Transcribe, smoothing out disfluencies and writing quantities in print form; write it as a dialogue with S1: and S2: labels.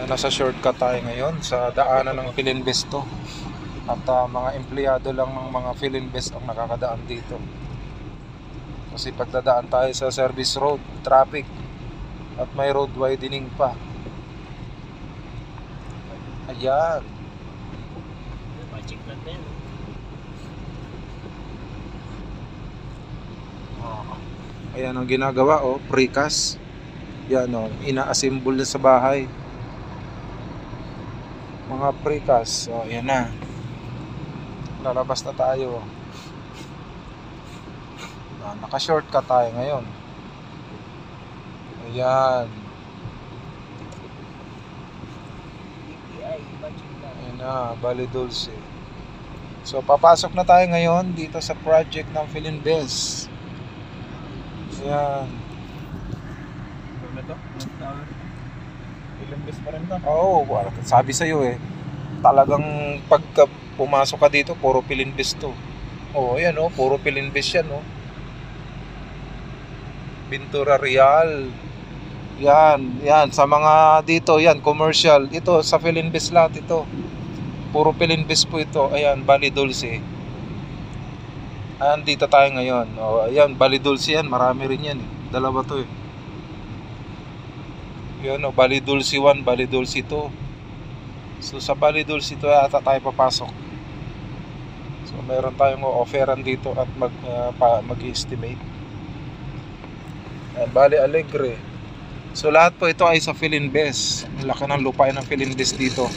S1: Nasa shortcut tayo ngayon sa daanan ng Philinvest to. At mga empleyado lang ng mga Philinvest ang nakakadaan dito. Kasi pagdadaan tayo sa service road, traffic, at may road widening pa. Ayan.
S2: Magic lang din.
S1: Ayan ang ginagawa, oh, precast. Yan, oh, ina-assemble sa bahay. Mga precast. Oh, yan na. Lalabas na tayo. Naka-shortcut tayo ngayon. Ayan. Ayan na, Valle Dulce. So, papasok na tayo ngayon dito sa project ng Philinvest. Ayan.
S2: Ano to? Philinvest pa rin to?
S1: Oo, sabi sa'yo eh. Talagang pagka pumasok ka dito, puro Philinvest to. Oo, ayan oh, puro Philinvest yan oh. Pintura Real. Yan, sa mga dito, yan, commercial. Ito, sa Philinvest lahat ito. Puro Philinvest po ito. Ayan, Valle Dulce. Ayan, dito tayo ngayon. O, ayan, Valle Dulce yan. Marami rin yan. Dalawa to eh. Yan o, Valle Dulce 1, Valle Dulce 2. So, sa Valle Dulce 2 ata tayo papasok. So, meron tayong offeran dito at mag-estimate. Ayan, Valle Alegre. So, lahat po ito ay sa Philinvest. Ang laki ng lupain ng Philinvest dito.